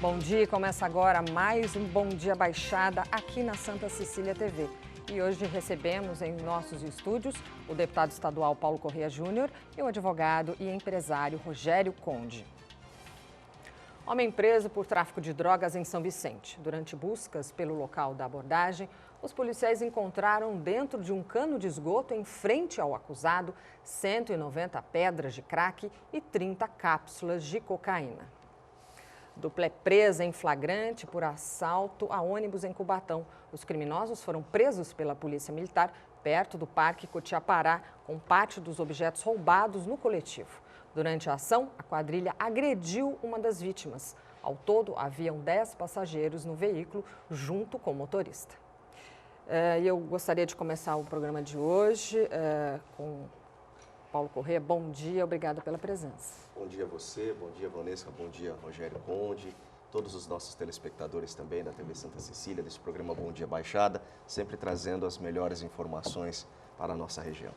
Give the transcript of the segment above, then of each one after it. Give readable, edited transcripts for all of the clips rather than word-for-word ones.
Bom dia, começa agora mais um Bom Dia Baixada aqui na Santa Cecília TV. E hoje recebemos em nossos estúdios o deputado estadual Paulo Corrêa Júnior e o advogado e empresário Rogério Conde. Homem preso por tráfico de drogas em São Vicente. Durante buscas pelo local da abordagem, os policiais encontraram dentro de um cano de esgoto em frente ao acusado 190 pedras de crack e 30 cápsulas de cocaína. Dupla é presa em flagrante por assalto a ônibus em Cubatão. Os criminosos foram presos pela Polícia Militar perto do Parque Cotiapará, com parte dos objetos roubados no coletivo. Durante a ação, a quadrilha agrediu uma das vítimas. Ao todo, haviam 10 passageiros no veículo, junto com o motorista. Eu gostaria de começar o programa de hoje com Paulo Corrêa. Bom dia, obrigada pela presença. Bom dia a você, bom dia Vanessa, bom dia Rogério Conde, todos os nossos telespectadores também da TV Santa Cecília, desse programa Bom Dia Baixada, sempre trazendo as melhores informações para a nossa região.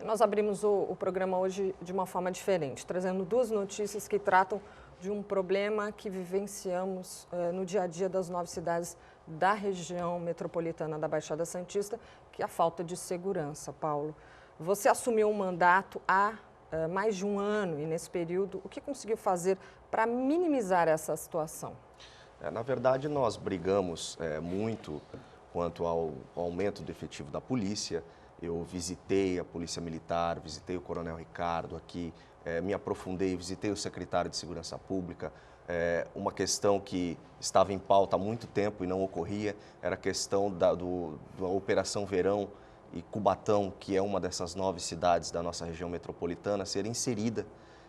Nós abrimos o programa hoje de uma forma diferente, trazendo duas notícias que tratam de um problema que vivenciamos no dia a dia das 9 cidades da região metropolitana da Baixada Santista, que é a falta de segurança, Paulo. Você assumiu um mandato há mais de um ano e, nesse período, o que conseguiu fazer para minimizar essa situação? Na verdade, nós brigamos muito quanto ao aumento do efetivo da polícia. Eu visitei a Polícia Militar, visitei o Coronel Ricardo aqui, me aprofundei, visitei o secretário de Segurança Pública. Uma questão que estava em pauta há muito tempo e não ocorria era a questão da Operação Verão e Cubatão, que é uma dessas 9 cidades da nossa região metropolitana, ser inserida.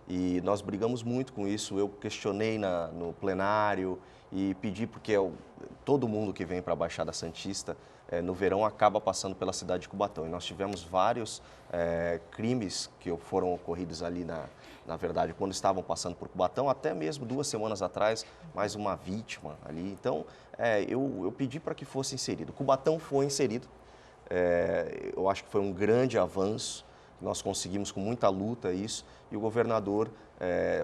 E nós brigamos muito com isso. Eu questionei no plenário e pedi, porque todo mundo que vem para a Baixada Santista no verão acaba passando pela cidade de Cubatão. E nós tivemos vários crimes que foram ocorridos ali, na verdade, quando estavam passando por Cubatão, até mesmo 2 semanas atrás, mais uma vítima ali. Então, eu pedi para que fosse inserido. Cubatão foi inserido. Eu acho que foi um grande avanço, nós conseguimos com muita luta isso, e o governador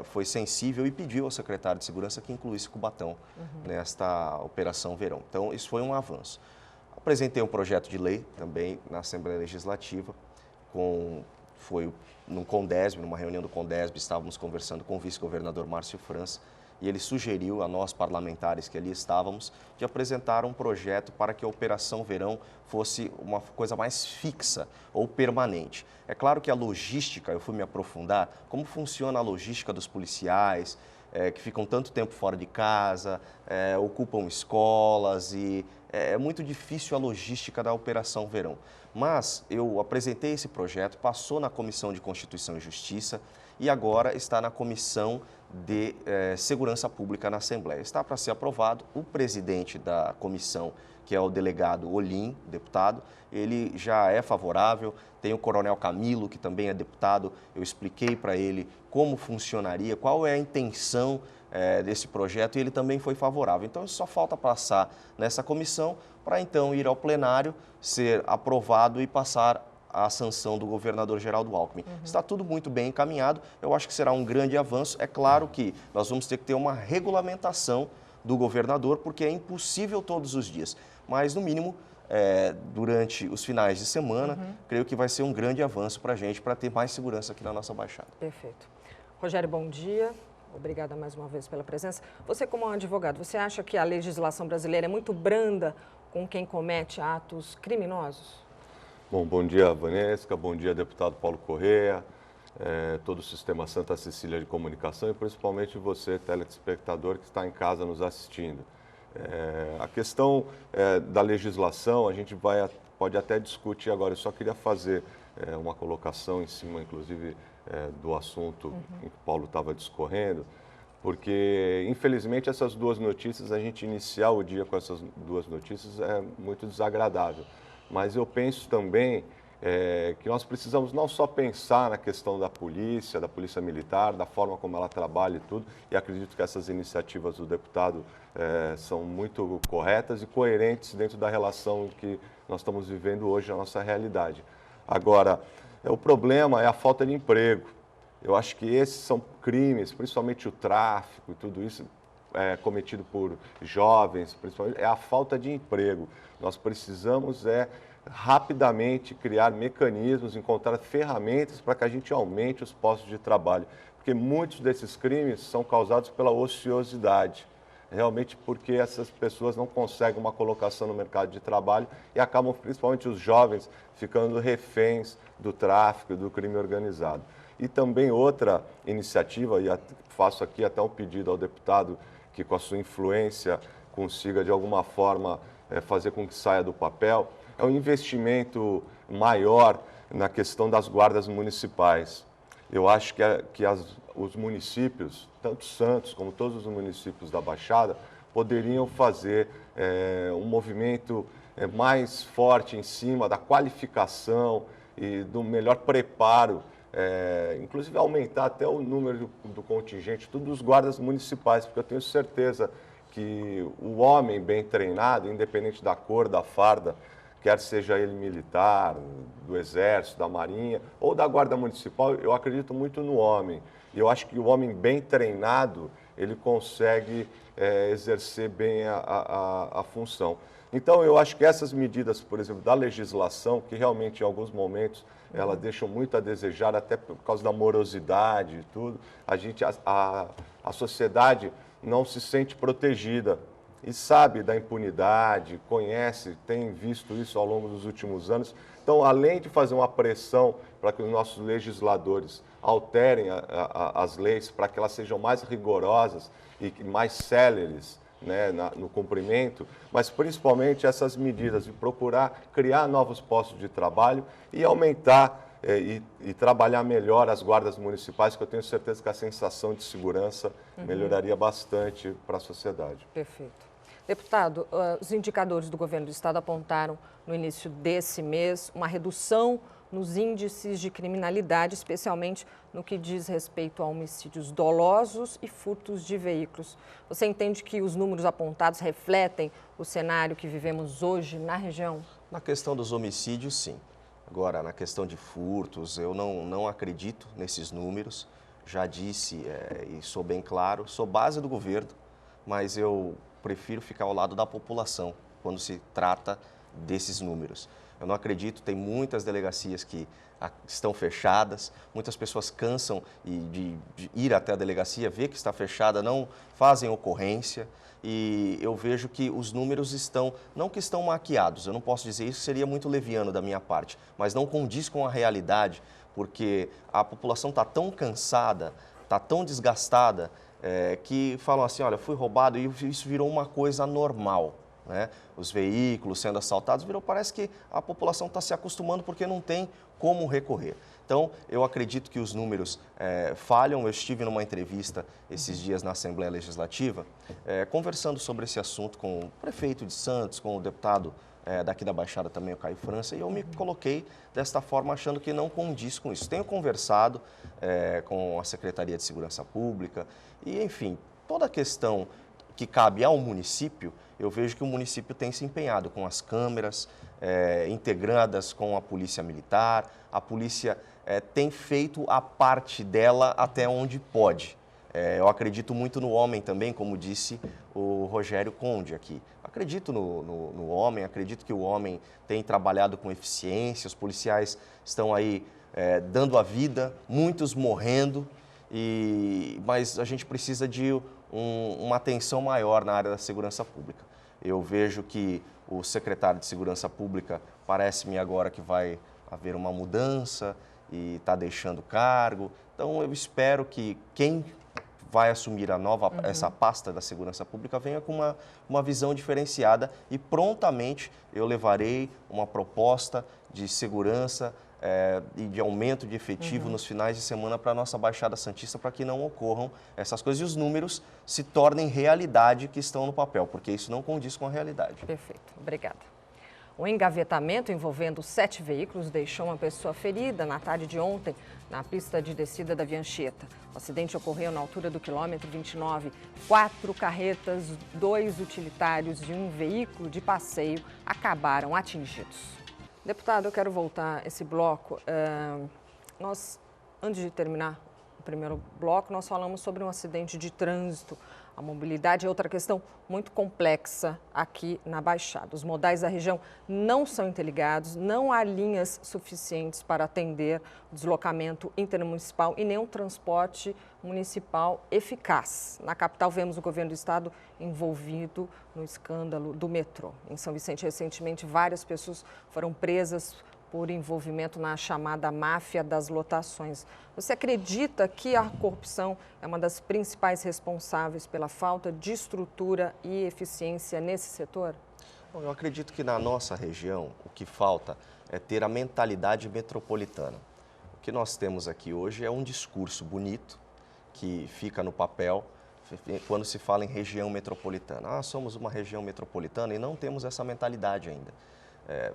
foi sensível e pediu ao secretário de Segurança que incluísse Cubatão nesta Operação Verão. Então, isso foi um avanço. Apresentei um projeto de lei também na Assembleia Legislativa, foi no Condesb, numa reunião do Condesb, estávamos conversando com o vice-governador Márcio França, e ele sugeriu a nós, parlamentares que ali estávamos, de apresentar um projeto para que a Operação Verão fosse uma coisa mais fixa ou permanente. É claro que a logística, eu fui me aprofundar, como funciona a logística dos policiais, que ficam tanto tempo fora de casa, ocupam escolas e é muito difícil a logística da Operação Verão. Mas eu apresentei esse projeto, passou na Comissão de Constituição e Justiça e agora está na Comissão de Segurança Pública na Assembleia. Está para ser aprovado. O presidente da comissão, que é o delegado Olim, deputado, ele já é favorável. Tem o Coronel Camilo, que também é deputado. Eu expliquei para ele como funcionaria, qual é a intenção desse projeto e ele também foi favorável. Então, só falta passar nessa comissão para então ir ao plenário, ser aprovado e passar a sanção do governador Geraldo Alckmin. Está tudo muito bem encaminhado, eu acho que será um grande avanço. É claro que nós vamos ter que ter uma regulamentação do governador, porque é impossível todos os dias, mas no mínimo durante os finais de semana, creio que vai ser um grande avanço para a gente, para ter mais segurança aqui na nossa Baixada. Perfeito. Rogério, bom dia. Obrigada mais uma vez pela presença. Você, como um advogado, você acha que a legislação brasileira é muito branda com quem comete atos criminosos? Bom dia, Vanessa, bom dia, deputado Paulo Corrêa, todo o sistema Santa Cecília de Comunicação e principalmente você, telespectador, que está em casa nos assistindo. A questão da legislação, a gente pode até discutir agora, eu só queria fazer uma colocação em cima, inclusive, do assunto que o Paulo estava discorrendo, porque, infelizmente, essas duas notícias, a gente iniciar o dia com essas duas notícias é muito desagradável. Mas eu penso também que nós precisamos não só pensar na questão da Polícia Militar, da forma como ela trabalha e tudo, e acredito que essas iniciativas do deputado são muito corretas e coerentes dentro da relação que nós estamos vivendo hoje na nossa realidade. Agora, o problema é a falta de emprego. Eu acho que esses são crimes, principalmente o tráfico e tudo isso, cometido por jovens, principalmente, é a falta de emprego. Nós precisamos rapidamente criar mecanismos, encontrar ferramentas para que a gente aumente os postos de trabalho, porque muitos desses crimes são causados pela ociosidade, realmente porque essas pessoas não conseguem uma colocação no mercado de trabalho e acabam, principalmente os jovens, ficando reféns do tráfico, do crime organizado. E também outra iniciativa, e faço aqui até um pedido ao deputado que com a sua influência consiga de alguma forma fazer com que saia do papel, é um investimento maior na questão das guardas municipais. Eu acho que os municípios, tanto Santos como todos os municípios da Baixada, poderiam fazer um movimento mais forte em cima da qualificação e do melhor preparo, inclusive aumentar até o número do contingente, tudo dos guardas municipais, porque eu tenho certeza que o homem bem treinado, independente da cor da farda, quer seja ele militar, do Exército, da Marinha ou da Guarda Municipal, eu acredito muito no homem. E eu acho que o homem bem treinado, ele consegue exercer bem a função. Então, eu acho que essas medidas, por exemplo, da legislação, que realmente em alguns momentos elas deixam muito a desejar, até por causa da morosidade e tudo, a sociedade não se sente protegida e sabe da impunidade, conhece, tem visto isso ao longo dos últimos anos. Então, além de fazer uma pressão para que os nossos legisladores alterem as leis para que elas sejam mais rigorosas e mais céleres, né, no cumprimento, mas principalmente essas medidas de procurar criar novos postos de trabalho e aumentar e trabalhar melhor as guardas municipais, que eu tenho certeza que a sensação de segurança melhoraria bastante para a sociedade. Perfeito. Deputado, os indicadores do governo do estado apontaram no início desse mês uma redução nos índices de criminalidade, especialmente no que diz respeito a homicídios dolosos e furtos de veículos. Você entende que os números apontados refletem o cenário que vivemos hoje na região? Na questão dos homicídios, sim. Agora, na questão de furtos, eu não acredito nesses números. Já disse e sou bem claro, sou base do governo, mas eu prefiro ficar ao lado da população quando se trata desses números. Eu não acredito, tem muitas delegacias que estão fechadas, muitas pessoas cansam de ir até a delegacia, ver que está fechada, não fazem ocorrência e eu vejo que os números não que estão maquiados, eu não posso dizer isso, seria muito leviano da minha parte, mas não condiz com a realidade, porque a população está tão cansada, está tão desgastada, que falam assim, olha, fui roubado e isso virou uma coisa normal. Né? Os veículos sendo assaltados, parece que a população está se acostumando porque não tem como recorrer. Então, eu acredito que os números falham. Eu estive numa entrevista esses dias na Assembleia Legislativa, conversando sobre esse assunto com o prefeito de Santos, com o deputado daqui da Baixada também, o Caio França, e eu me coloquei desta forma achando que não condiz com isso. Tenho conversado com a Secretaria de Segurança Pública e, enfim, toda a questão que cabe ao município, eu vejo que o município tem se empenhado com as câmeras, integradas com a polícia militar, a polícia tem feito a parte dela até onde pode. Eu acredito muito no homem também, como disse o Rogério Conde aqui. Acredito no homem, acredito que o homem tem trabalhado com eficiência, os policiais estão aí dando a vida, muitos morrendo, mas a gente precisa de uma atenção maior na área da segurança pública. Eu vejo que o secretário de Segurança Pública parece-me agora que vai haver uma mudança e está deixando o cargo. Então, eu espero que quem vai assumir essa pasta da Segurança Pública venha com uma visão diferenciada e prontamente eu levarei uma proposta de segurança e de aumento de efetivo nos finais de semana para a nossa Baixada Santista, para que não ocorram essas coisas e os números se tornem realidade que estão no papel, porque isso não condiz com a realidade. Perfeito, obrigada. O engavetamento envolvendo 7 veículos deixou uma pessoa ferida na tarde de ontem na pista de descida da Via Anchieta. O acidente ocorreu na altura do quilômetro 29. 4 carretas, 2 utilitários e um veículo de passeio acabaram atingidos. Deputado, eu quero voltar esse bloco. Antes de terminar o primeiro bloco, nós falamos sobre um acidente de trânsito A mobilidade é outra questão muito complexa aqui na Baixada. Os modais da região não são interligados, não há linhas suficientes para atender o deslocamento intermunicipal e nem um transporte municipal eficaz. Na capital, vemos o governo do estado envolvido no escândalo do metrô. Em São Vicente, recentemente, várias pessoas foram presas por envolvimento na chamada máfia das lotações. Você acredita que a corrupção é uma das principais responsáveis pela falta de estrutura e eficiência nesse setor? Bom, eu acredito que na nossa região o que falta é ter a mentalidade metropolitana. O que nós temos aqui hoje é um discurso bonito que fica no papel quando se fala em região metropolitana. Ah, somos uma região metropolitana e não temos essa mentalidade ainda.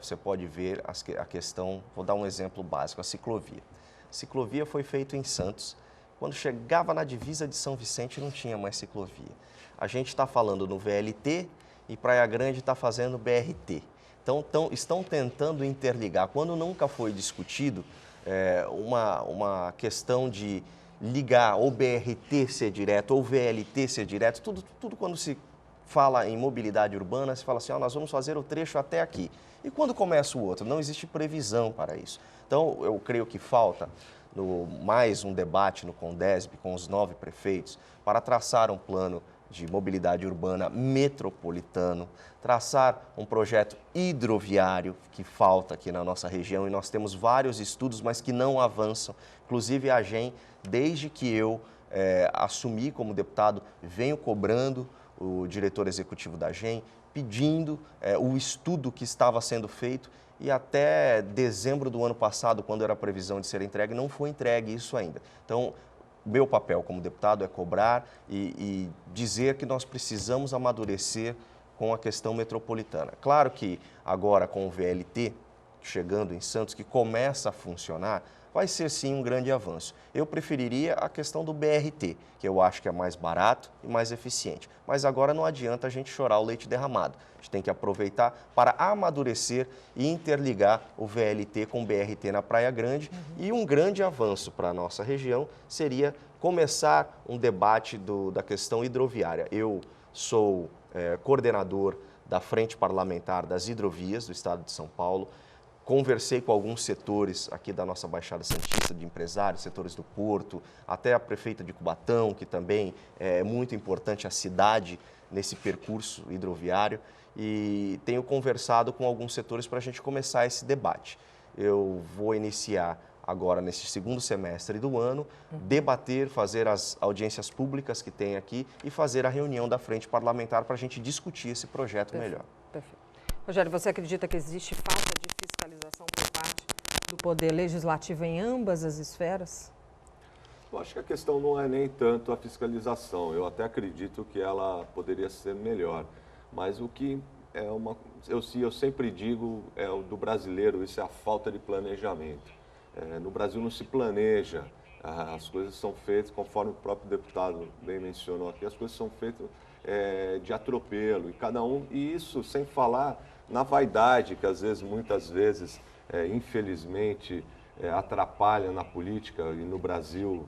Você pode ver a questão, vou dar um exemplo básico, a ciclovia. A ciclovia foi feita em Santos, quando chegava na divisa de São Vicente não tinha mais ciclovia. A gente está falando no VLT e Praia Grande está fazendo BRT. Então, estão tentando interligar, quando nunca foi discutido uma questão de ligar ou BRT ser direto ou VLT ser direto, tudo quando se fala em mobilidade urbana, se fala assim, nós vamos fazer o trecho até aqui. E quando começa o outro? Não existe previsão para isso. Então, eu creio que falta mais um debate no Condesb com os 9 prefeitos para traçar um plano de mobilidade urbana metropolitano, traçar um projeto hidroviário que falta aqui na nossa região e nós temos vários estudos, mas que não avançam. Inclusive a AGEM, desde que eu assumi como deputado, venho cobrando o diretor executivo da AGEM, pedindo o estudo que estava sendo feito e até dezembro do ano passado, quando era a previsão de ser entregue, não foi entregue isso ainda. Então, meu papel como deputado é cobrar e dizer que nós precisamos amadurecer com a questão metropolitana. Claro que agora com o VLT, chegando em Santos, que começa a funcionar, vai ser sim um grande avanço. Eu preferiria a questão do BRT, que eu acho que é mais barato e mais eficiente. Mas agora não adianta a gente chorar o leite derramado. A gente tem que aproveitar para amadurecer e interligar o VLT com o BRT na Praia Grande. E um grande avanço para a nossa região seria começar um debate da questão hidroviária. Eu sou coordenador da Frente Parlamentar das Hidrovias do Estado de São Paulo. Conversei com alguns setores aqui da nossa Baixada Santista, de empresários, setores do Porto, até a prefeita de Cubatão, que também é muito importante a cidade nesse percurso hidroviário, e tenho conversado com alguns setores para a gente começar esse debate. Eu vou iniciar agora nesse segundo semestre do ano, debater, fazer as audiências públicas que tem aqui e fazer a reunião da Frente Parlamentar para a gente discutir esse projeto melhor. Perfeito. Rogério, você acredita que existe falta de fiscalização por parte do Poder Legislativo em ambas as esferas? Eu acho que a questão não é nem tanto a fiscalização. Eu até acredito que ela poderia ser melhor. Mas o que eu sempre digo é o do brasileiro, isso é a falta de planejamento. No Brasil não se planeja, as coisas são feitas, conforme o próprio deputado bem mencionou aqui, as coisas são feitas de atropelo, e isso sem falar na vaidade, que muitas vezes, infelizmente, atrapalha na política e no Brasil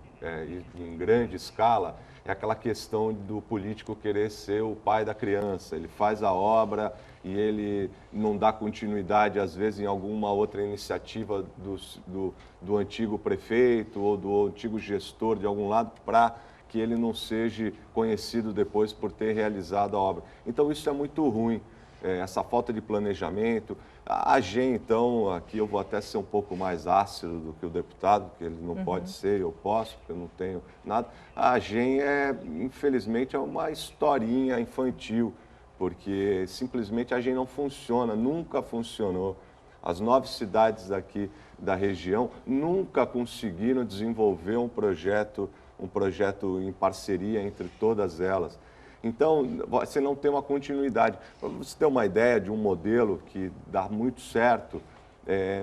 em grande escala, é aquela questão do político querer ser o pai da criança. Ele faz a obra e ele não dá continuidade, às vezes, em alguma outra iniciativa do antigo prefeito ou do antigo gestor de algum lado para que ele não seja conhecido depois por ter realizado a obra. Então, isso é muito ruim, essa falta de planejamento. A AGEM, então, aqui eu vou até ser um pouco mais ácido do que o deputado, porque ele não pode ser, eu posso, porque eu não tenho nada. A AGEM, infelizmente, é uma historinha infantil, porque simplesmente a AGEM não funciona, nunca funcionou. As 9 cidades aqui da região nunca conseguiram desenvolver um projeto em parceria entre todas elas. Então, você não tem uma continuidade. Para você ter uma ideia de um modelo que dá muito certo,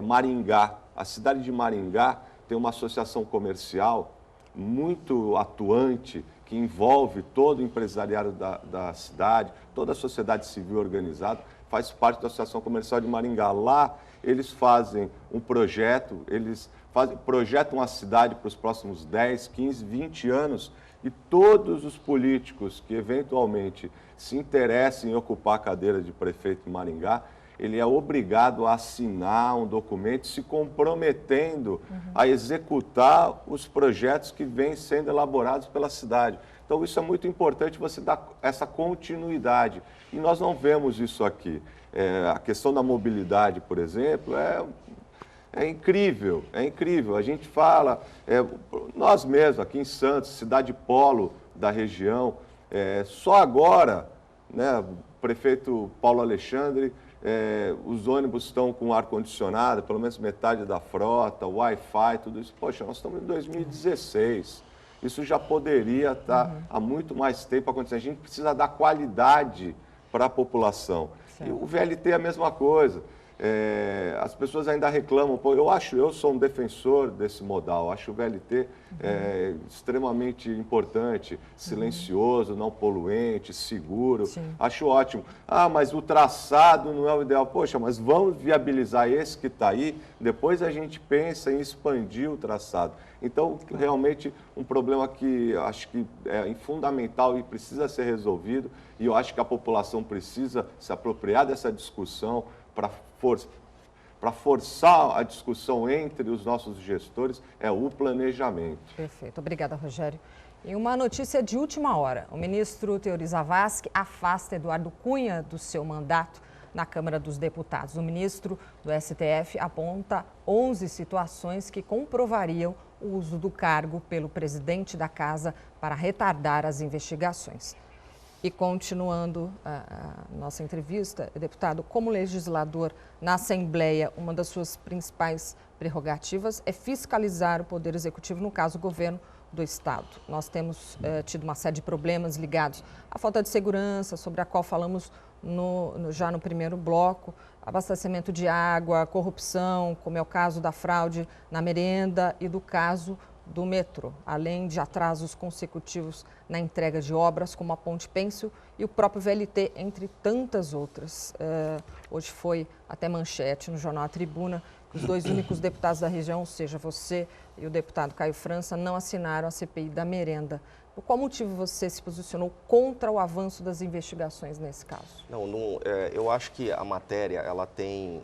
Maringá. A cidade de Maringá tem uma associação comercial muito atuante, que envolve todo o empresariado da cidade, toda a sociedade civil organizada, faz parte da Associação Comercial de Maringá. Lá, eles fazem um projeto, projetam a cidade para os próximos 10, 15, 20 anos, E todos os políticos que eventualmente se interessem em ocupar a cadeira de prefeito em Maringá, ele é obrigado a assinar um documento se comprometendo a executar os projetos que vêm sendo elaborados pela cidade. Então, isso é muito importante, você dar essa continuidade. E nós não vemos isso aqui. A questão da mobilidade, por exemplo, é incrível, é incrível. A gente fala, nós mesmos aqui em Santos, cidade polo da região, só agora, né, o prefeito Paulo Alexandre, os ônibus estão com ar-condicionado, pelo menos metade da frota, Wi-Fi, tudo isso. Poxa, nós estamos em 2016. Isso já poderia estar há muito mais tempo acontecendo. A gente precisa dar qualidade para a população. Certo. E o VLT é a mesma coisa. As pessoas ainda reclamam, eu sou um defensor desse modal, acho o VLT extremamente importante, silencioso, não poluente, seguro, Sim. Acho ótimo. Mas o traçado não é o ideal. Poxa, mas vamos viabilizar esse que está aí, depois a gente pensa em expandir o traçado. Então, realmente, um problema que acho que é fundamental e precisa ser resolvido, e eu acho que a população precisa se apropriar dessa discussão para forçar a discussão entre os nossos gestores, é o planejamento. Perfeito. Obrigada, Rogério. E uma notícia de última hora. O ministro Teori Zavascki afasta Eduardo Cunha do seu mandato na Câmara dos Deputados. O ministro do STF aponta 11 situações que comprovariam o uso do cargo pelo presidente da Casa para retardar as investigações. E continuando a nossa entrevista, deputado, como legislador na Assembleia, uma das suas principais prerrogativas é fiscalizar o Poder Executivo, no caso, o governo do Estado. Nós temos tido uma série de problemas ligados à falta de segurança, sobre a qual falamos já no primeiro bloco, abastecimento de água, corrupção, como é o caso da fraude na merenda e do caso do metrô, além de atrasos consecutivos na entrega de obras como a Ponte Pêncil e o próprio VLT, entre tantas outras. Hoje foi até manchete no jornal A Tribuna que os dois únicos deputados da região, ou seja, você e o deputado Caio França, não assinaram a CPI da merenda. Por qual motivo você se posicionou contra o avanço das investigações nesse caso? Eu acho que a matéria ela tem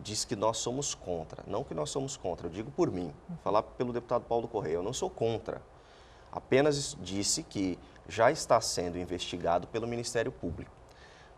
diz que nós somos contra. Não que nós somos contra, eu digo por mim, falar pelo deputado Paulo Correia, eu não sou contra. Apenas disse que já está sendo investigado pelo Ministério Público.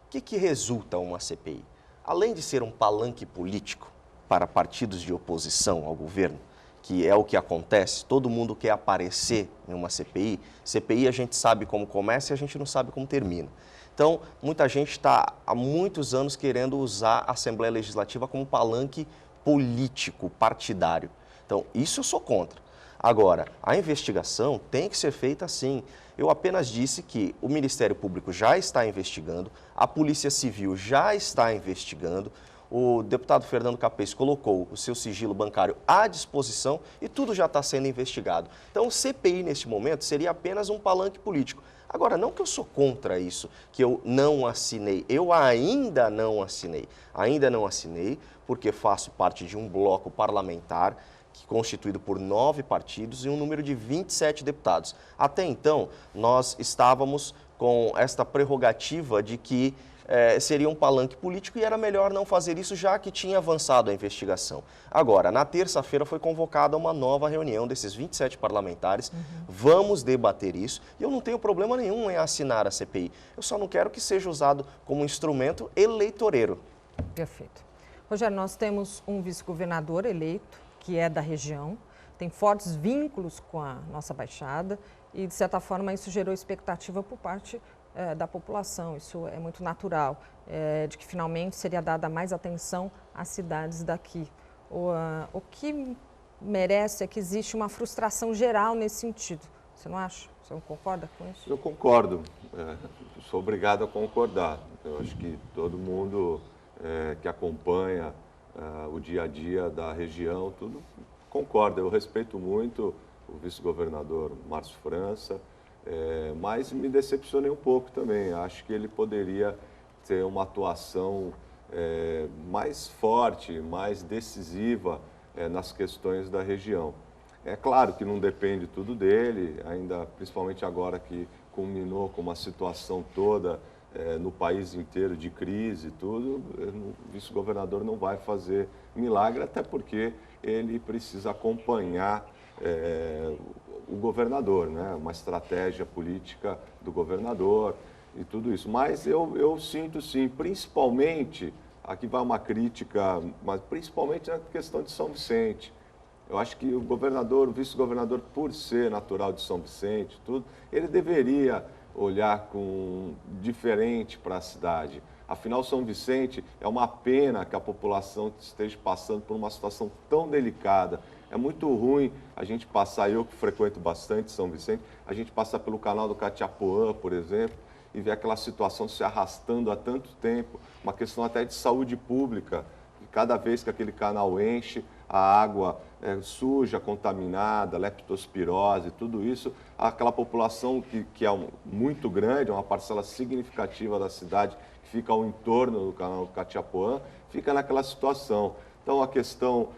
O que resulta uma CPI? Além de ser um palanque político para partidos de oposição ao governo, que é o que acontece, todo mundo quer aparecer em uma CPI. CPI a gente sabe como começa e a gente não sabe como termina. Então, muita gente está há muitos anos querendo usar a Assembleia Legislativa como palanque político, partidário. Então, isso eu sou contra. Agora, a investigação tem que ser feita assim. Eu apenas disse que o Ministério Público já está investigando, a Polícia Civil já está investigando, o deputado Fernando Capês colocou o seu sigilo bancário à disposição e tudo já está sendo investigado. Então, o CPI, neste momento, seria apenas um palanque político. Agora, não que eu sou contra isso, que eu não assinei. Eu ainda não assinei, porque faço parte de um bloco parlamentar constituído por 9 partidos e um número de 27 deputados. Até então, nós estávamos com esta prerrogativa de que seria um palanque político e era melhor não fazer isso, já que tinha avançado a investigação. Agora, na terça-feira foi convocada uma nova reunião desses 27 parlamentares, vamos debater isso, e eu não tenho problema nenhum em assinar a CPI, eu só não quero que seja usado como instrumento eleitoreiro. Perfeito. Rogério, nós temos um vice-governador eleito, que é da região, tem fortes vínculos com a nossa Baixada e, de certa forma, isso gerou expectativa por parte da população, isso é muito natural, de que finalmente seria dada mais atenção às cidades daqui. O que merece é que existe uma frustração geral nesse sentido. Você não acha? Você não concorda com isso? Eu concordo, sou obrigado a concordar. Eu acho que todo mundo que acompanha o dia a dia da região, tudo concorda. Eu respeito muito o vice-governador Márcio França, mas me decepcionei um pouco também. Acho que ele poderia ter uma atuação mais forte, mais decisiva nas questões da região. É claro que não depende tudo dele, ainda principalmente agora que culminou com uma situação toda no país inteiro de crise e tudo, o vice-governador não vai fazer milagre, até porque ele precisa acompanhar o governador, né? Uma estratégia política do governador e tudo isso. Mas eu sinto sim, principalmente, aqui vai uma crítica, mas principalmente na questão de São Vicente. Eu acho que o governador, o vice-governador, por ser natural de São Vicente, tudo, ele deveria olhar diferente para a cidade. Afinal, São Vicente é uma pena que a população esteja passando por uma situação tão delicada. É muito ruim a gente passar, eu que frequento bastante São Vicente, a gente passar pelo canal do Catiapuã, por exemplo, e ver aquela situação se arrastando há tanto tempo, uma questão até de saúde pública. Cada vez que aquele canal enche, a água suja, contaminada, leptospirose, tudo isso, aquela população que é muito grande, uma parcela significativa da cidade que fica ao entorno do canal do Catiapuã, fica naquela situação. Então, a questão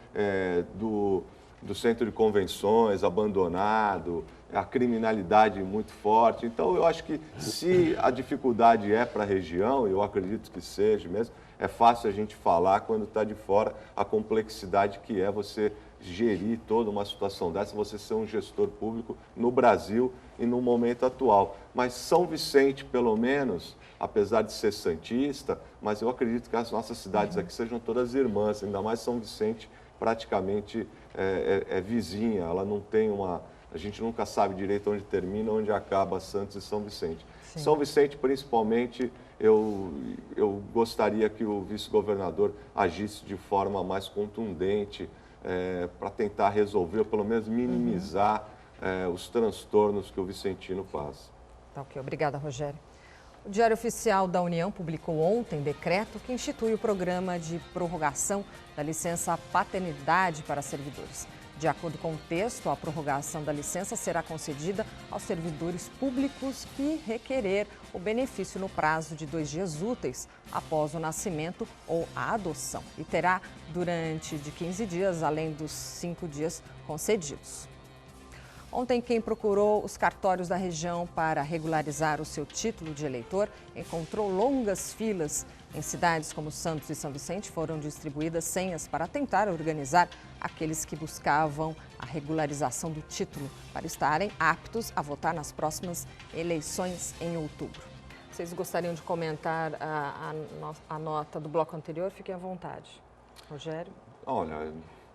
do centro de convenções abandonado, a criminalidade muito forte. Então, eu acho que se a dificuldade é para a região, eu acredito que seja mesmo, é fácil a gente falar quando está de fora a complexidade que é você gerir toda uma situação dessa, você ser um gestor público no Brasil e no momento atual. Mas São Vicente, pelo menos, apesar de ser santista, mas eu acredito que as nossas cidades aqui sejam todas irmãs, ainda mais São Vicente praticamente é vizinha, ela não tem uma... A gente nunca sabe direito onde termina, onde acaba Santos e São Vicente. Sim. São Vicente, principalmente, eu gostaria que o vice-governador agisse de forma mais contundente para tentar resolver, ou pelo menos minimizar os transtornos que o vicentino passa. Tá ok, obrigada, Rogério. O Diário Oficial da União publicou ontem decreto que institui o programa de prorrogação da licença paternidade para servidores. De acordo com o texto, a prorrogação da licença será concedida aos servidores públicos que requerer o benefício no prazo de 2 dias úteis após o nascimento ou a adoção e terá durante de 15 dias, além dos 5 dias concedidos. Ontem, quem procurou os cartórios da região para regularizar o seu título de eleitor encontrou longas filas. Em cidades como Santos e São Vicente foram distribuídas senhas para tentar organizar aqueles que buscavam a regularização do título para estarem aptos a votar nas próximas eleições em outubro. Vocês gostariam de comentar a nota do bloco anterior? Fiquem à vontade. Rogério? Olha,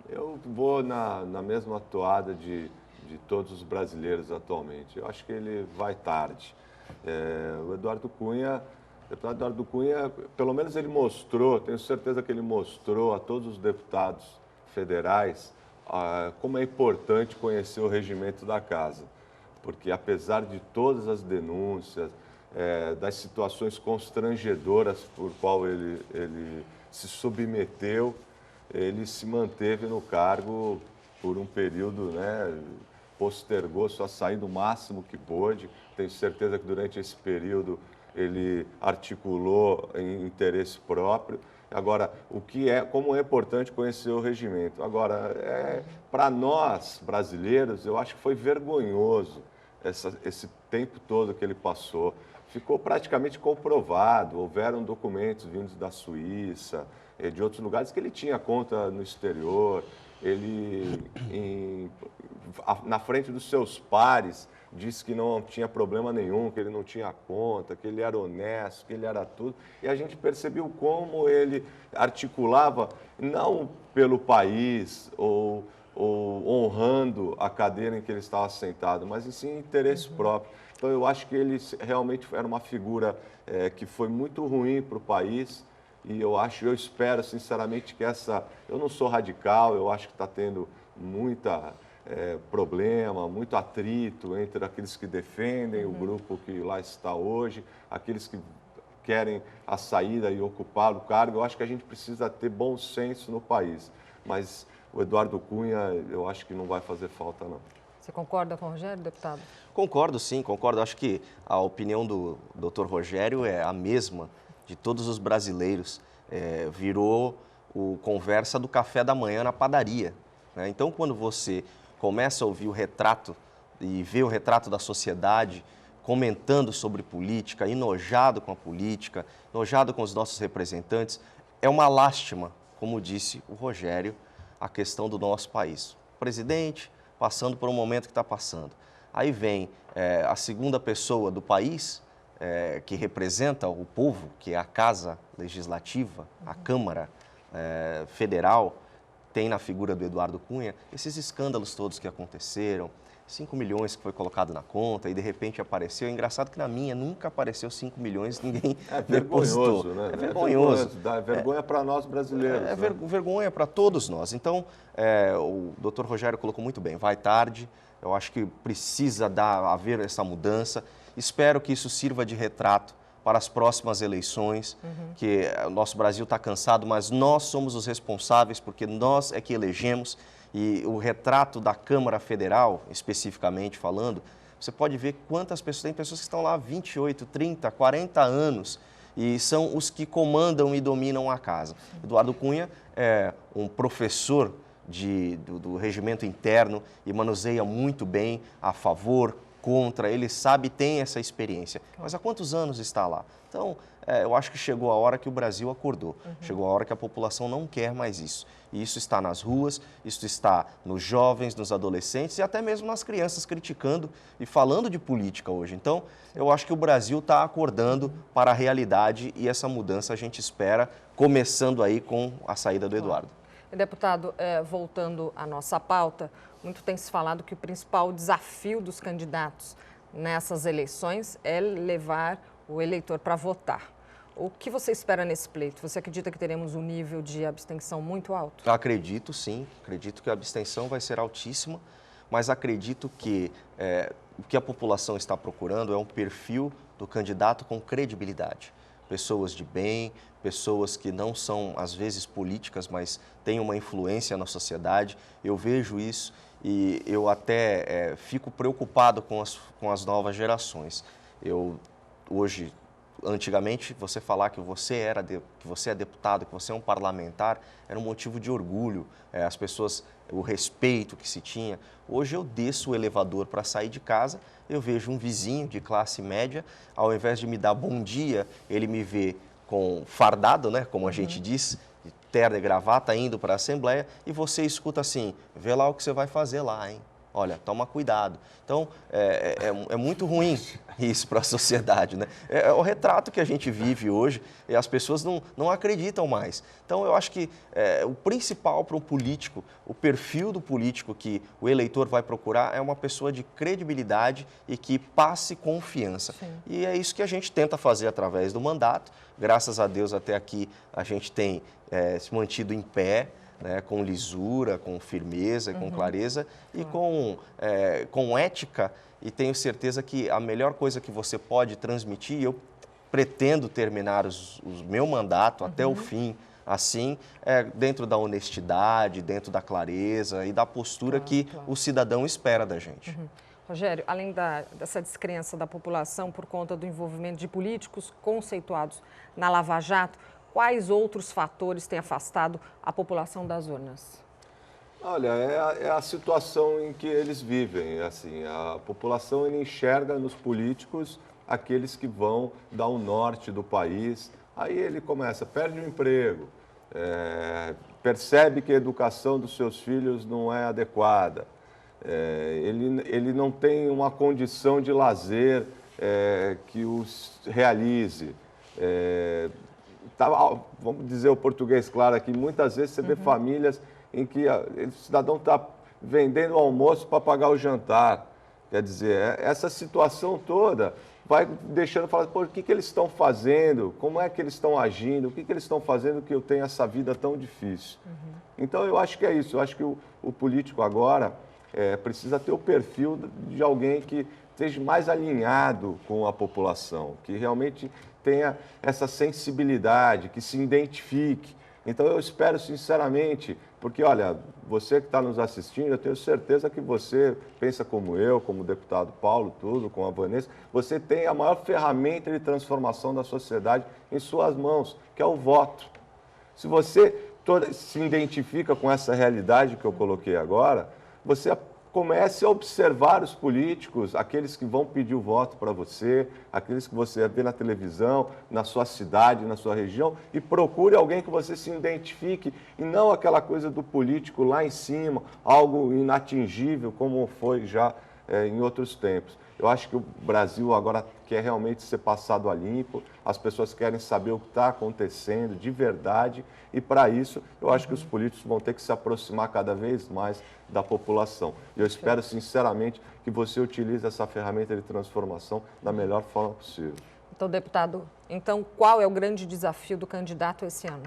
eu vou na mesma toada de todos os brasileiros atualmente. Eu acho que ele vai tarde. O deputado Eduardo Cunha, pelo menos ele mostrou, tenho certeza que ele mostrou a todos os deputados federais como é importante conhecer o regimento da casa. Porque apesar de todas as denúncias, das situações constrangedoras por qual ele se submeteu, ele se manteve no cargo por um período, né, postergou sua saída o máximo que pôde. Tenho certeza que durante esse período ele articulou em interesse próprio. Agora, como é importante conhecer o regimento. Agora, para nós brasileiros, eu acho que foi vergonhoso esse tempo todo que ele passou. Ficou praticamente comprovado, houveram documentos vindos da Suíça, de outros lugares, que ele tinha conta no exterior. Ele, na frente dos seus pares, disse que não tinha problema nenhum, que ele não tinha conta, que ele era honesto, que ele era tudo. E a gente percebeu como ele articulava, não pelo país ou honrando a cadeira em que ele estava sentado, mas sim interesse próprio. Então, eu acho que ele realmente era uma figura que foi muito ruim para o país. E eu espero sinceramente que eu não sou radical, eu acho que está tendo muita problema, muito atrito entre aqueles que defendem o grupo que lá está hoje, aqueles que querem a saída e ocupar o cargo. Eu acho que a gente precisa ter bom senso no país, mas o Eduardo Cunha, eu acho que não vai fazer falta, não. Você concorda com o Rogério, deputado? Concordo, sim, concordo. Acho que a opinião do Dr. Rogério é a mesma de todos os brasileiros. Virou o conversa do café da manhã na padaria, né? Então, quando você começa a ouvir o retrato e ver o retrato da sociedade comentando sobre política, enojado com a política, enojado com os nossos representantes, é uma lástima, como disse o Rogério, a questão do nosso país. O presidente passando por um momento que está passando. Aí vem a segunda pessoa do país, que representa o povo, que é a Casa Legislativa, a Câmara Federal, tem na figura do Eduardo Cunha esses escândalos todos que aconteceram, 5 milhões que foi colocado na conta e de repente apareceu. É engraçado que na minha núnca apareceu 5 milhões, ninguém depositou. Né? É vergonhoso. Dá vergonha para nós brasileiros. Vergonha para todos nós. Então, o doutor Rogério colocou muito bem, vai tarde, eu acho que precisa haver essa mudança. Espero que isso sirva de retrato para as próximas eleições, que o nosso Brasil está cansado, mas nós somos os responsáveis, porque nós é que elegemos. E o retrato da Câmara Federal, especificamente falando, você pode ver quantas pessoas, tem pessoas que estão lá há 28, 30, 40 anos e são os que comandam e dominam a casa. Eduardo Cunha é um professor do regimento interno e manuseia muito bem a favor, contra, ele sabe, tem essa experiência. Mas há quantos anos está lá? Então, eu acho que chegou a hora que o Brasil acordou. Chegou a hora que a população não quer mais isso. E isso está nas ruas, isso está nos jovens, nos adolescentes e até mesmo nas crianças criticando e falando de política hoje. Então, eu acho que o Brasil está acordando para a realidade e essa mudança a gente espera, começando aí com a saída do Eduardo. Deputado, voltando à nossa pauta, muito tem se falado que o principal desafio dos candidatos nessas eleições é levar o eleitor para votar. O que você espera nesse pleito? Você acredita que teremos um nível de abstenção muito alto? Acredito, sim. Acredito que a abstenção vai ser altíssima, mas acredito que o que a população está procurando é um perfil do candidato com credibilidade. Pessoas de bem, pessoas que não são, às vezes, políticas, mas têm uma influência na sociedade. Eu vejo isso e eu até fico preocupado com as novas gerações. Hoje, antigamente, você falar que você é deputado, que você é um parlamentar, era um motivo de orgulho. As pessoas, o respeito que se tinha. Hoje eu desço o elevador para sair de casa, eu vejo um vizinho de classe média, ao invés de me dar bom dia, ele me vê com fardado, né, como a gente diz, de terno e gravata, indo para a Assembleia, e você escuta assim, vê lá o que você vai fazer lá, hein? Olha, toma cuidado. Então, é muito ruim isso para a sociedade, né? É o retrato que a gente vive hoje e as pessoas não acreditam mais. Então, eu acho que o principal para o político, o perfil do político que o eleitor vai procurar é uma pessoa de credibilidade e que passe confiança. Sim. E é isso que a gente tenta fazer através do mandato. Graças a Deus, até aqui, a gente tem se mantido em pé, né, com lisura, com firmeza, com clareza e com ética, e tenho certeza que a melhor coisa que você pode transmitir, eu pretendo terminar o meu mandato até o fim, assim, dentro da honestidade, dentro da clareza e da postura que o cidadão espera da gente. Rogério, além dessa descrença da população por conta do envolvimento de políticos conceituados na Lava Jato, quais outros fatores têm afastado a população das urnas? Olha, é a situação em que eles vivem. Assim, a população enxerga nos políticos aqueles que vão dar o norte do país. Aí ele perde o emprego, percebe que a educação dos seus filhos não é adequada, ele não tem uma condição de lazer que os realize. Vamos dizer o português claro aqui, muitas vezes você vê famílias em que o cidadão está vendendo o almoço para pagar o jantar. Quer dizer, essa situação toda vai deixando falar, o que eles estão fazendo, como é que eles estão agindo, o que eles estão fazendo que eu tenho essa vida tão difícil. Então, eu acho que é isso, eu acho que o político agora precisa ter o perfil de alguém que esteja mais alinhado com a população, que realmente tenha essa sensibilidade, que se identifique. Então, eu espero sinceramente, porque, olha, você que está nos assistindo, eu tenho certeza que você pensa como eu, como o deputado Paulo, tudo, com a Vanessa, você tem a maior ferramenta de transformação da sociedade em suas mãos, que é o voto. Se você se identifica com essa realidade que eu coloquei agora, você comece a observar os políticos, aqueles que vão pedir o voto para você, aqueles que você vê na televisão, na sua cidade, na sua região, e procure alguém que você se identifique, e não aquela coisa do político lá em cima, algo inatingível, como foi já em outros tempos. Eu acho que o Brasil agora quer realmente ser passado a limpo, as pessoas querem saber o que está acontecendo de verdade, e para isso eu acho que os políticos vão ter que se aproximar cada vez mais da população. E eu espero sinceramente que você utilize essa ferramenta de transformação da melhor forma possível. Então, deputado, qual é o grande desafio do candidato esse ano?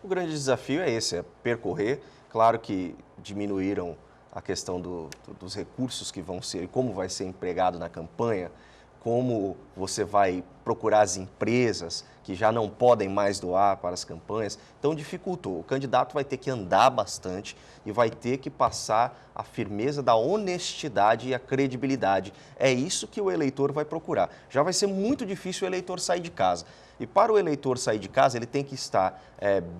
O grande desafio é esse, é percorrer. Claro que diminuíram a questão dos recursos que vão ser, como vai ser empregado na campanha, como você vai procurar as empresas que já não podem mais doar para as campanhas. Então, dificultou. O candidato vai ter que andar bastante e vai ter que passar a firmeza da honestidade e a credibilidade. É isso que o eleitor vai procurar. Já vai ser muito difícil o eleitor sair de casa. E para o eleitor sair de casa, ele tem que estar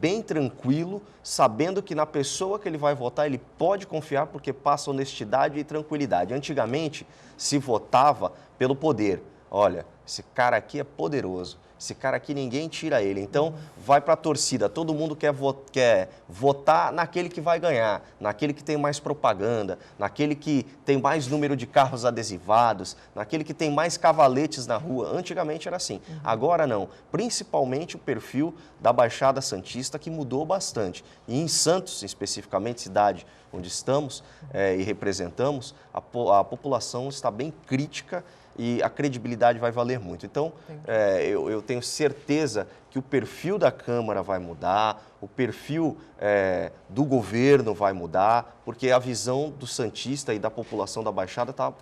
bem tranquilo, sabendo que na pessoa que ele vai votar, ele pode confiar porque passa honestidade e tranquilidade. Antigamente, se votava pelo poder. Olha, esse cara aqui é poderoso, esse cara aqui ninguém tira ele. Então, vai para a torcida, todo mundo quer votar naquele que vai ganhar, naquele que tem mais propaganda, naquele que tem mais número de carros adesivados, naquele que tem mais cavaletes na rua. Antigamente era assim, agora não. Principalmente o perfil da Baixada Santista, que mudou bastante. E em Santos, especificamente, cidade onde estamos e representamos, a população está bem crítica e a credibilidade vai valer muito. Então, eu tenho certeza que o perfil da Câmara vai mudar, o perfil do governo vai mudar, porque a visão do santista e da população da Baixada está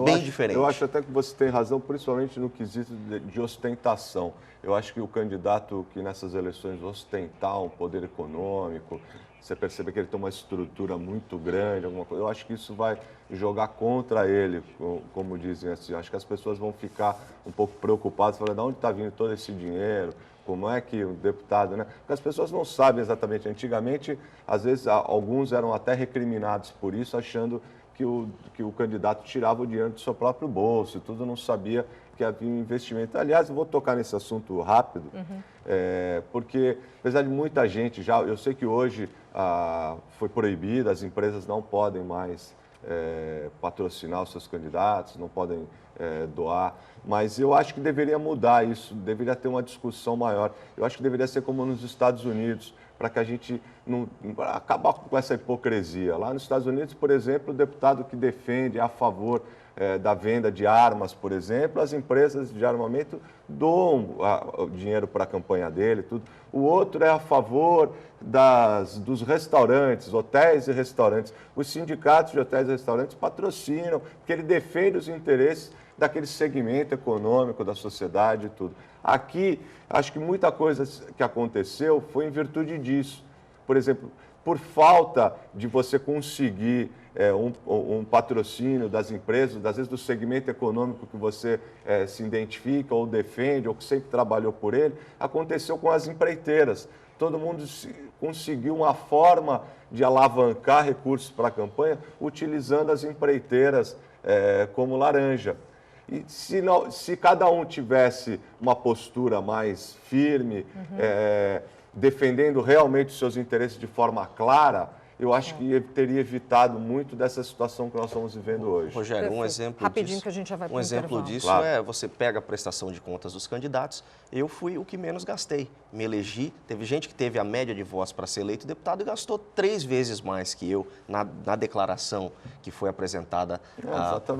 bem diferente. Eu acho até que você tem razão, principalmente no quesito de ostentação. Eu acho que o candidato que nessas eleições ostentar um poder econômico, você percebe que ele tem uma estrutura muito grande, alguma coisa, eu acho que isso vai jogar contra ele, como dizem assim. Eu acho que as pessoas vão ficar um pouco preocupadas, falando, de onde está vindo todo esse dinheiro, como é que o deputado, né? Porque as pessoas não sabem exatamente. Antigamente, às vezes, alguns eram até recriminados por isso, achando que o candidato tirava o dinheiro do seu próprio bolso e tudo, não sabia que havia um investimento. Aliás, eu vou tocar nesse assunto rápido, porque apesar de muita gente já, eu sei que hoje foi proibido, as empresas não podem mais patrocinar os seus candidatos, não podem doar, mas eu acho que deveria mudar isso, deveria ter uma discussão maior. Eu acho que deveria ser como nos Estados Unidos, para que a gente não acabar com essa hipocrisia. Lá nos Estados Unidos, por exemplo, o deputado que defende a favor da venda de armas, por exemplo, as empresas de armamento doam o dinheiro para a campanha dele, tudo. O outro é a favor dos restaurantes, hotéis e restaurantes. Os sindicatos de hotéis e restaurantes patrocinam, porque ele defende os interesses daquele segmento econômico da sociedade e tudo. Aqui, acho que muita coisa que aconteceu foi em virtude disso. Por exemplo, por falta de você conseguir um patrocínio das empresas, às vezes do segmento econômico que você se identifica ou defende, ou que sempre trabalhou por ele, aconteceu com as empreiteiras. Todo mundo conseguiu uma forma de alavancar recursos para a campanha utilizando as empreiteiras como laranja. E se cada um tivesse uma postura mais firme, defendendo realmente os seus interesses de forma clara, eu acho que teria evitado muito dessa situação que nós estamos vivendo hoje. Rogério, um exemplo rapidinho disso, que a gente já vai para um exemplo disso Claro. você pega a prestação de contas dos candidatos, eu fui o que menos gastei. Me elegi, teve gente que teve a média de voz para ser eleito deputado e gastou 3 vezes mais que eu na declaração que foi apresentada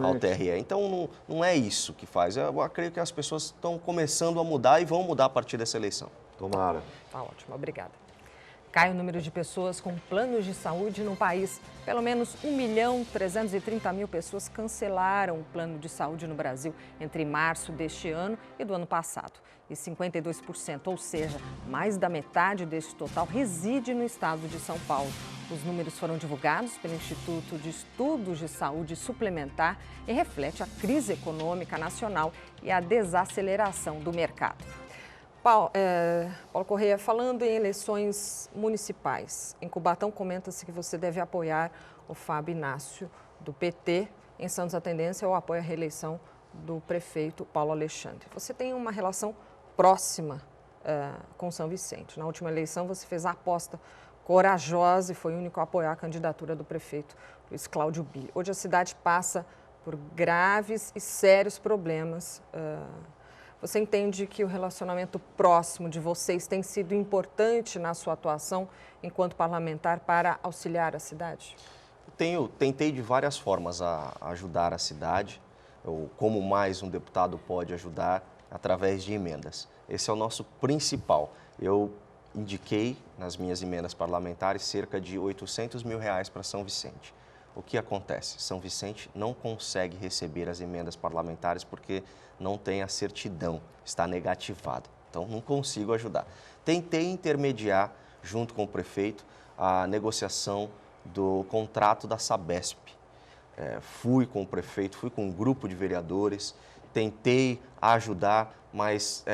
ao TRE. Então, não é isso que faz. Eu acredito que as pessoas estão começando a mudar e vão mudar a partir dessa eleição. Tomara. Tá ótimo, obrigada. Cai o número de pessoas com planos de saúde no país. Pelo menos 1.330.000 pessoas cancelaram o plano de saúde no Brasil entre março deste ano e do ano passado. E 52%, ou seja, mais da metade deste total, reside no estado de São Paulo. Os números foram divulgados pelo Instituto de Estudos de Saúde Suplementar e reflete a crise econômica nacional e a desaceleração do mercado. Paulo Correia, falando em eleições municipais, em Cubatão comenta-se que você deve apoiar o Fábio Inácio do PT em Santos, a tendência é o apoio à reeleição do prefeito Paulo Alexandre. Você tem uma relação próxima com São Vicente. Na última eleição, você fez a aposta corajosa e foi o único a apoiar a candidatura do prefeito Luiz Cláudio Billy. Hoje a cidade passa por graves e sérios problemas. Você entende que o relacionamento próximo de vocês tem sido importante na sua atuação enquanto parlamentar para auxiliar a cidade? Tentei de várias formas a ajudar a cidade, como mais um deputado pode ajudar através de emendas. Esse é o nosso principal. Eu indiquei nas minhas emendas parlamentares cerca de R$800 mil para São Vicente. O que acontece? São Vicente não consegue receber as emendas parlamentares porque não tem a certidão, está negativado. Então, não consigo ajudar. Tentei intermediar, junto com o prefeito, a negociação do contrato da Sabesp. Fui com o prefeito, fui com um grupo de vereadores, tentei ajudar, mas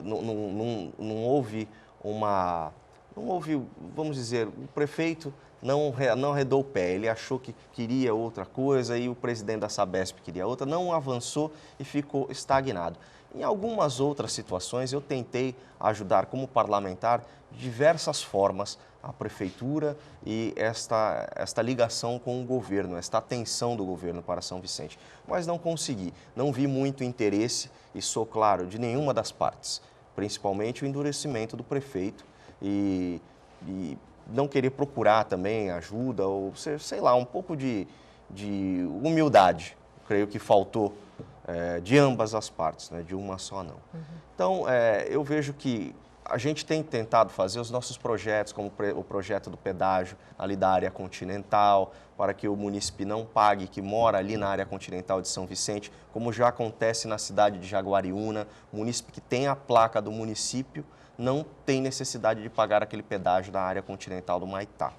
não houve vamos dizer, o prefeito não arredou o pé, ele achou que queria outra coisa e o presidente da Sabesp queria outra, não avançou e ficou estagnado. Em algumas outras situações eu tentei ajudar como parlamentar de diversas formas a prefeitura e esta ligação com o governo, esta atenção do governo para São Vicente, mas não consegui, não vi muito interesse e sou claro de nenhuma das partes, principalmente o endurecimento do prefeito e não querer procurar também ajuda ou, sei lá, um pouco de humildade, creio que faltou de ambas as partes, né? De uma só não. Então, eu vejo que a gente tem tentado fazer os nossos projetos, como o projeto do pedágio ali da área continental, para que o munícipe não pague, que mora ali na área continental de São Vicente, como já acontece na cidade de Jaguariúna, o munícipe que tem a placa do município não tem necessidade de pagar aquele pedágio da área continental do Maitá.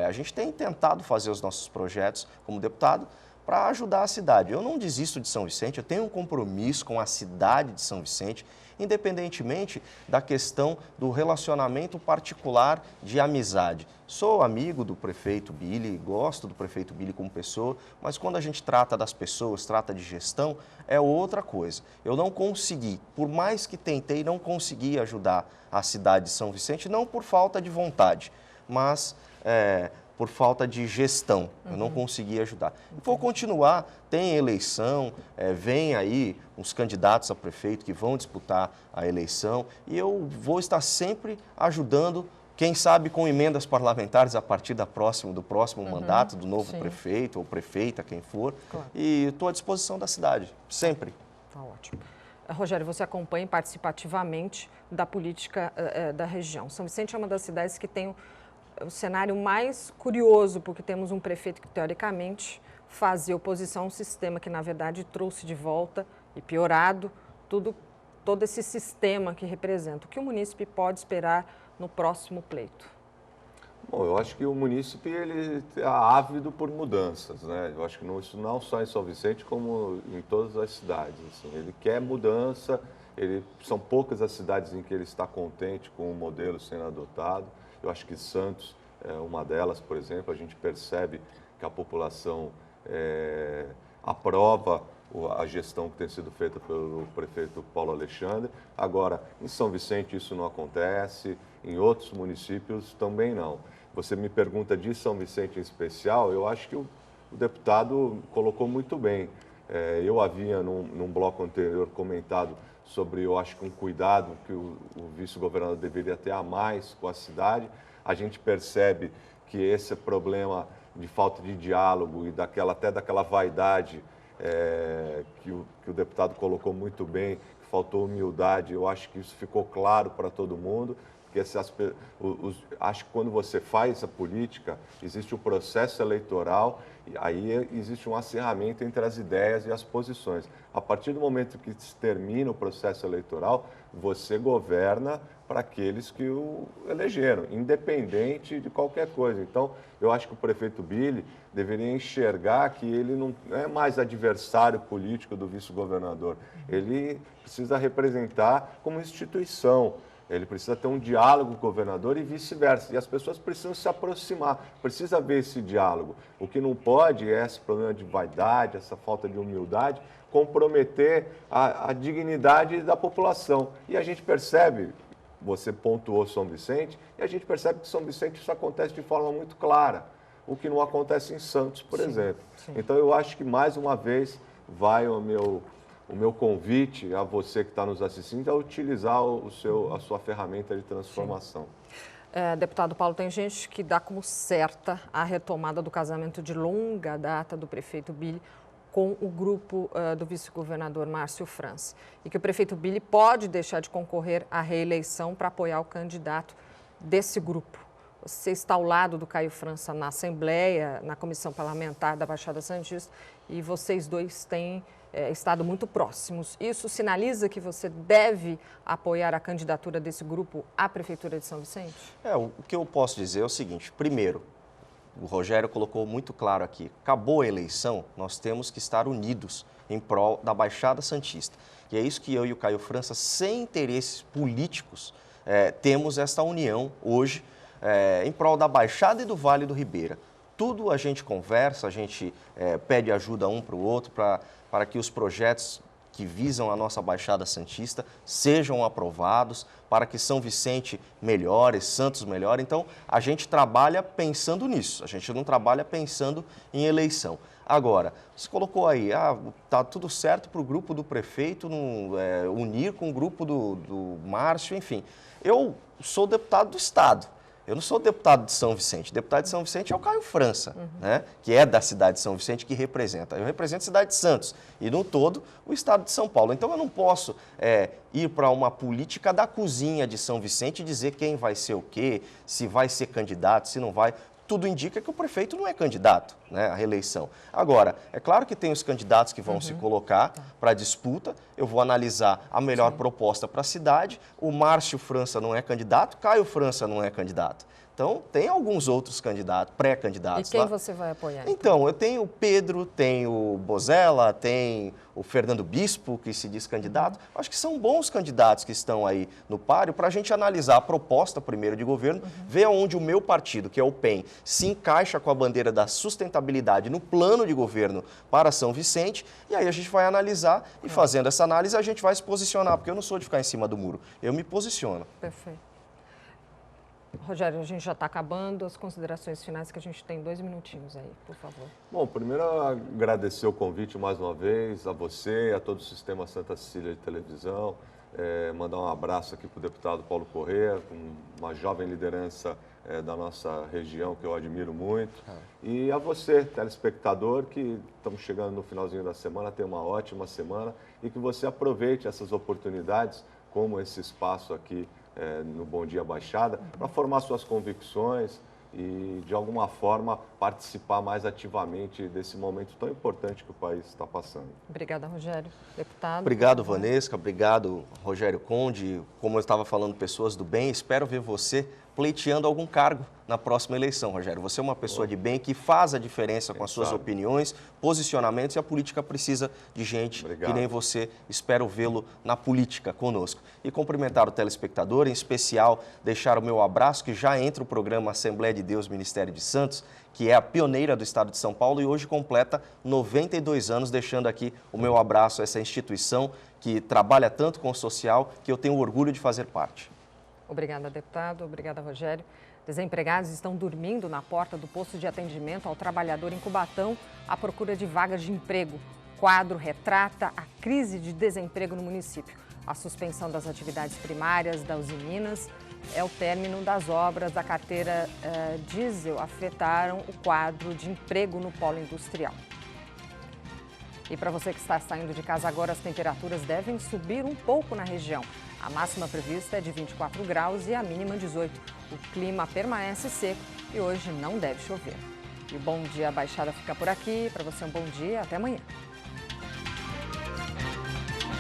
A gente tem tentado fazer os nossos projetos como deputado para ajudar a cidade. Eu não desisto de São Vicente, eu tenho um compromisso com a cidade de São Vicente, independentemente da questão do relacionamento particular de amizade. Sou amigo do prefeito Billy, gosto do prefeito Billy como pessoa, mas quando a gente trata das pessoas, trata de gestão, é outra coisa. Eu não consegui, por mais que tentei, não consegui ajudar a cidade de São Vicente, não por falta de vontade, mas por falta de gestão. Eu não consegui ajudar. Vou continuar, tem eleição, vem aí uns candidatos a prefeito que vão disputar a eleição e eu vou estar sempre ajudando, quem sabe com emendas parlamentares a partir do próximo mandato do novo prefeito ou prefeita, quem for. Claro. E estou à disposição da cidade, sempre. Tá ótimo. Rogério, você acompanha participativamente da política da região. São Vicente é uma das cidades que tem o cenário mais curioso, porque temos um prefeito que, teoricamente, fazia oposição a um sistema que, na verdade, trouxe de volta e piorado todo esse sistema que representa. O que o munícipe pode esperar no próximo pleito? Bom, eu acho que o munícipe ele é ávido por mudanças, né? Eu acho que isso não só em São Vicente, como em todas as cidades. Assim. Ele quer mudança, são poucas as cidades em que ele está contente com o modelo sendo adotado. Eu acho que Santos é uma delas, por exemplo, a gente percebe que a população aprova a gestão que tem sido feita pelo prefeito Paulo Alexandre. Agora, em São Vicente isso não acontece, em outros municípios também não. Você me pergunta de São Vicente em especial, eu acho que o deputado colocou muito bem. Eu havia, num bloco anterior, comentado sobre, eu acho que um cuidado que o vice-governador deveria ter a mais com a cidade. A gente percebe que esse problema de falta de diálogo e até daquela vaidade que o deputado colocou muito bem, que faltou humildade, eu acho que isso ficou claro para todo mundo, porque acho que quando você faz a política, existe o processo eleitoral e aí existe um acirramento entre as ideias e as posições. A partir do momento que se termina o processo eleitoral, você governa para aqueles que o elegeram, independente de qualquer coisa. Então, eu acho que o prefeito Billy deveria enxergar que ele não é mais adversário político do vice-governador. Ele precisa representar como instituição. Ele precisa ter um diálogo com o governador e vice-versa. E as pessoas precisam se aproximar, precisa haver esse diálogo. O que não pode é esse problema de vaidade, essa falta de humildade, comprometer a dignidade da população. E a gente percebe, você pontuou São Vicente, e a gente percebe que São Vicente isso acontece de forma muito clara, o que não acontece em Santos, por exemplo. Sim. Então eu acho que mais uma vez vai o meu convite a você que está nos assistindo a utilizar a sua ferramenta de transformação. Deputado Paulo, tem gente que dá como certa a retomada do casamento de longa data do prefeito Billy com o grupo do vice-governador Márcio França. E que o prefeito Billy pode deixar de concorrer à reeleição para apoiar o candidato desse grupo. Você está ao lado do Caio França na Assembleia, na Comissão Parlamentar da Baixada Santista, e vocês dois têm estado muito próximos. Isso sinaliza que você deve apoiar a candidatura desse grupo à Prefeitura de São Vicente? O que eu posso dizer é o seguinte: primeiro, o Rogério colocou muito claro aqui, acabou a eleição, nós temos que estar unidos em prol da Baixada Santista. E é isso que eu e o Caio França, sem interesses políticos, temos esta união hoje em prol da Baixada e do Vale do Ribeira. Tudo a gente conversa, a gente pede ajuda um para o outro para que os projetos que visam a nossa Baixada Santista sejam aprovados, para que São Vicente melhore, Santos melhore. Então, a gente trabalha pensando nisso, a gente não trabalha pensando em eleição. Agora, você colocou aí, tá tudo certo para o grupo do prefeito unir com o grupo do Márcio, enfim. Eu sou deputado do Estado. Eu não sou deputado de São Vicente. Deputado de São Vicente é o Caio França, né? Que é da cidade de São Vicente, que representa. Eu represento a cidade de Santos e, no todo, o estado de São Paulo. Então, eu não posso ir para uma política da cozinha de São Vicente e dizer quem vai ser o quê, se vai ser candidato, se não vai. Tudo indica que o prefeito não é candidato, né, à reeleição. Agora, é claro que tem os candidatos que vão se colocar para a disputa, eu vou analisar a melhor proposta para a cidade, o Márcio França não é candidato, Caio França não é candidato. Então, tem alguns outros candidatos, pré-candidatos. E quem você vai apoiar? Então, eu tenho o Pedro, tenho o Bozella, tem o Fernando Bispo, que se diz candidato. Acho que são bons candidatos que estão aí no páreo para a gente analisar a proposta primeiro de governo, ver onde o meu partido, que é o PEN, se encaixa com a bandeira da sustentabilidade no plano de governo para São Vicente, e aí a gente vai analisar e fazendo essa análise a gente vai se posicionar, porque eu não sou de ficar em cima do muro, eu me posiciono. Perfeito. Rogério, a gente já está acabando, as considerações finais que a gente tem 2 minutinhos aí, por favor. Bom, primeiro agradecer o convite mais uma vez a você, a todo o Sistema Santa Cecília de televisão, mandar um abraço aqui para o deputado Paulo Corrêa, uma jovem liderança da nossa região que eu admiro muito. E a você, telespectador, que estamos chegando no finalzinho da semana, tenha uma ótima semana e que você aproveite essas oportunidades, como esse espaço aqui no Bom Dia Baixada, para formar suas convicções e, de alguma forma, participar mais ativamente desse momento tão importante que o país está passando. Obrigada, Rogério. Deputado. Obrigado, Vanesca. Obrigado, Rogério Conde. Como eu estava falando, pessoas do bem, espero ver você pleiteando algum cargo na próxima eleição, Rogério. Você é uma pessoa de bem que faz a diferença com as suas opiniões, posicionamentos, e a política precisa de gente que nem você. Espero vê-lo na política conosco. E cumprimentar o telespectador, em especial deixar o meu abraço, que já entra o programa Assembleia de Deus Ministério de Santos, que é a pioneira do estado de São Paulo e hoje completa 92 anos, deixando aqui o meu abraço a essa instituição que trabalha tanto com o social, que eu tenho orgulho de fazer parte. Obrigada, deputado. Obrigada, Rogério. Desempregados estão dormindo na porta do posto de atendimento ao trabalhador em Cubatão à procura de vagas de emprego. O quadro retrata a crise de desemprego no município. A suspensão das atividades primárias da Usiminas é o término das obras da carteira diesel afetaram o quadro de emprego no polo industrial. E para você que está saindo de casa agora, as temperaturas devem subir um pouco na região. A máxima prevista é de 24 graus e a mínima 18. O clima permanece seco e hoje não deve chover. E o Bom Dia Baixada fica por aqui. Para você um bom dia, até amanhã.